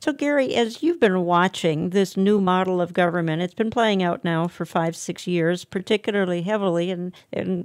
So, Gary, as you've been watching this new model of government, it's been playing out now for 5, 6 years, particularly heavily, and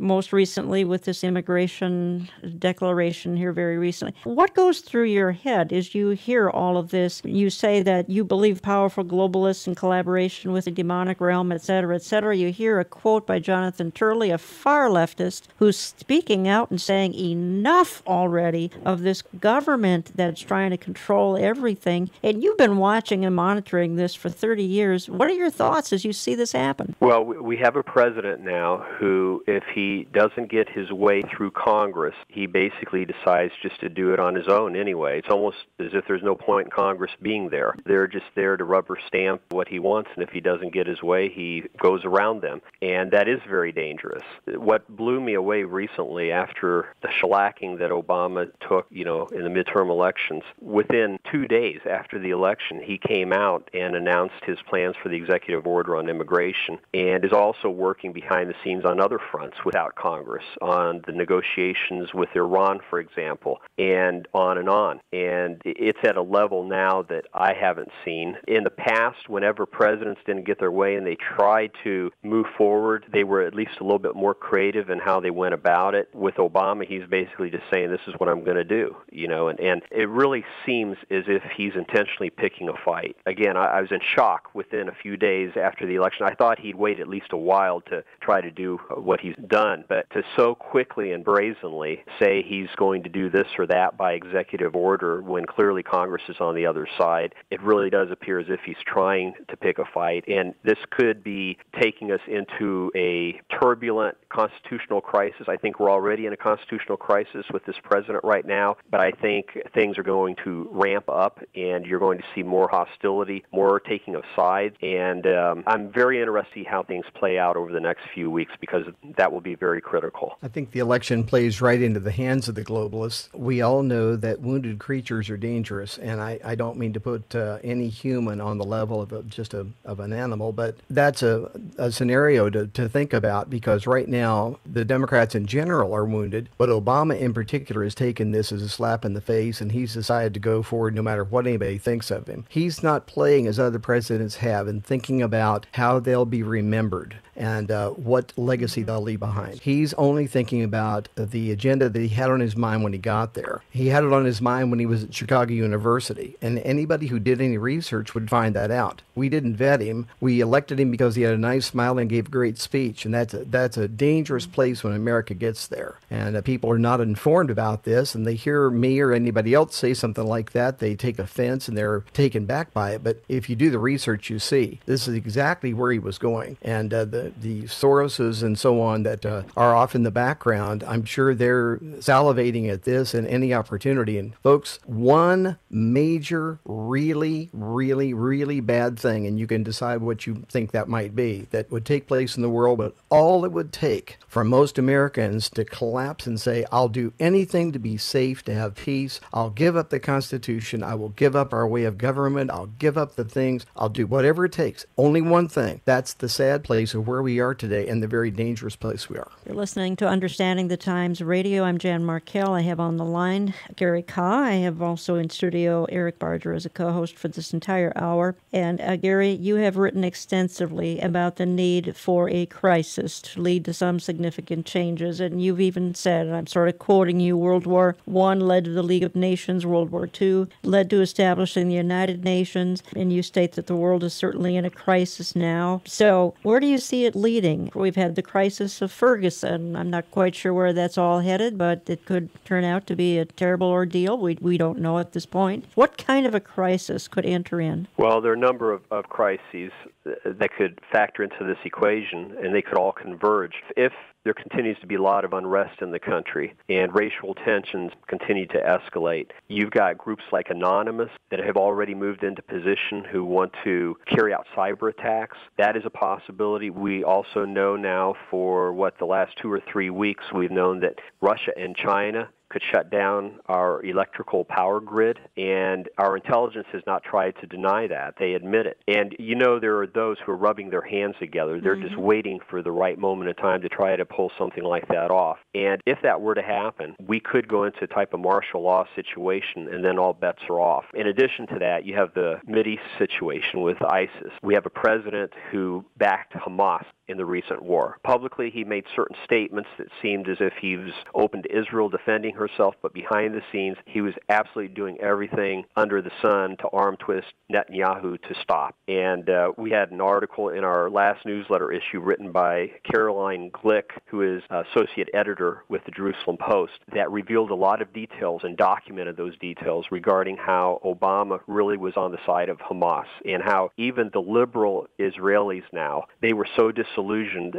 most recently with this immigration declaration here very recently. What goes through your head as you hear all of this? You say that you believe powerful globalists in collaboration with the demonic realm, et cetera, et cetera. You hear a quote by Jonathan Turley, a far leftist, who's speaking out and saying enough already of this government that's trying to control everything. And you've been watching and monitoring this for 30 years. What are your thoughts as you see this happen? Well, we have a president now who, if he doesn't get his way through Congress, he basically decides just to do it on his own anyway. It's almost as if there's no point in Congress being there. They're just there to rubber stamp what he wants, and if he doesn't get his way, he goes around them. And that is very dangerous. What blew me away recently after the shellacking that Obama took, in the midterm elections, within 2 days after the election, he came out and announced his plans for the executive order on immigration and is also working behind the scenes on other fronts without Congress, on the negotiations with Iran, for example, and on and on. And it's at a level now that I haven't seen. In the past, whenever presidents didn't get their way and they tried to move forward, they were at least a little bit more creative in how they went about it. With Obama, he's basically just saying, this is what I'm going to do, and it really seems as if he's intentionally picking a fight. Again, I was in shock within a few days after the election. I thought he'd wait at least a while to try to do what he's done, but to so quickly and brazenly say he's going to do this or that by executive order when clearly Congress is on the other side, it really does appear as if he's trying to pick a fight, and this could be taking us into a turbulent constitutional crisis. I think we're already in a constitutional crisis with this president right now, but I think things are going to ramp up, and you're going to see more hostility, more taking of sides, and I'm very interested to see how things play out over the next few weeks because that will be very critical. I think the election plays right into the hands of the globalists. We all know that wounded creatures are dangerous, and I don't mean to put any human on the level of an animal, but that's a scenario to think about because right now the Democrats in general are wounded, but Obama in particular has taken this as a slap in the face, and he's decided to go forward no matter what anybody thinks of him. He's not playing as other presidents have and thinking about how they'll be remembered and what legacy they'll leave behind. He's only thinking about the agenda that he had on his mind when he got there. He had it on his mind when he was at Chicago University, and anybody who did any research would find that out. We didn't vet him. We elected him because he had a nice smile and gave a great speech, and that's a dangerous place when America gets there. And people are not informed about this, and they hear me or anybody else say something like that, they take offense and they're taken back by it. But if you do the research, you see this is exactly where he was going. And the Soroses and so on that are off in the background, I'm sure they're salivating at this and any opportunity. And folks, one major, really, really, really bad thing, and you can decide what you think that might be, that would take place in the world, but all it would take for most Americans to collapse and say, I'll do anything to be safe, to have peace. I'll give up the Constitution. I will give up our way of government. I'll give up the things. I'll do whatever it takes. Only one thing. That's the sad place of where we are today and the very dangerous place we are. You're listening to Understanding the Times Radio. I'm Jan Markell. I have on the line Gary Kah. I have also in studio Eric Barger as a co-host for this entire hour. And Gary, you have written extensively about the need for a crisis to lead to some significant changes. And you've even said, and I'm sort of quoting you, World War I led to the League of Nations, World War II led to establishing the United Nations, and you state that the world is certainly in a crisis now. So where do you see it leading? We've had the crisis of Ferguson. I'm not quite sure where that's all headed, but it could turn out to be a terrible ordeal. We don't know at this point. What kind of a crisis could enter in? Well, there are a number of crises that could factor into this equation, and they could all converge. If there continues to be a lot of unrest in the country and racial tensions continue to escalate, you've got groups like Anonymous that have already moved into position who want to carry out cyber attacks. That is a possibility. We also know now for the last 2 or 3 weeks, we've known that Russia and China could shut down our electrical power grid, and our intelligence has not tried to deny that. They admit it. And you know, there are those who are rubbing their hands together. They're just waiting for the right moment in time to try to pull something like that off. And if that were to happen, we could go into a type of martial law situation, and then all bets are off. In addition to that, you have the Mideast situation with ISIS. We have a president who backed Hamas in the recent war. Publicly, he made certain statements that seemed as if he was open to Israel defending herself, but behind the scenes, he was absolutely doing everything under the sun to arm twist Netanyahu to stop. And we had an article in our last newsletter issue written by Caroline Glick, who is associate editor with the Jerusalem Post, that revealed a lot of details and documented those details regarding how Obama really was on the side of Hamas, and how even the liberal Israelis now, they were so disillusioned,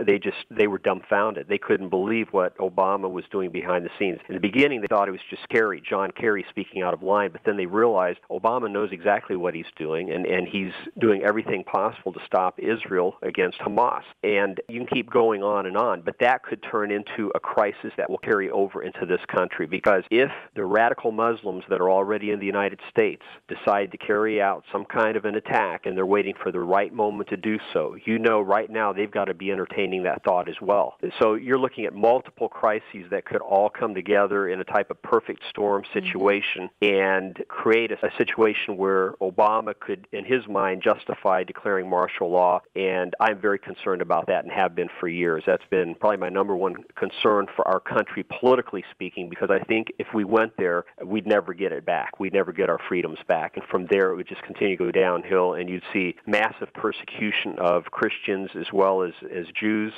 they were dumbfounded. They couldn't believe what Obama was doing behind the scenes. In the beginning, they thought it was just Kerry, John Kerry, speaking out of line, but then they realized Obama knows exactly what he's doing, and he's doing everything possible to stop Israel against Hamas. And you can keep going on, but that could turn into a crisis that will carry over into this country, because if the radical Muslims that are already in the United States decide to carry out some kind of an attack, and they're waiting for the right moment to do so, you know right now they've got to be entertaining that thought as well. So you're looking at multiple crises that could all come together in a type of perfect storm situation and create a situation where Obama could, in his mind, justify declaring martial law. And I'm very concerned about that and have been for years. That's been probably my number one concern for our country, politically speaking, because I think if we went there, we'd never get it back. We'd never get our freedoms back. And from there, it would just continue to go downhill, and you'd see massive persecution of Christians as well as Jews.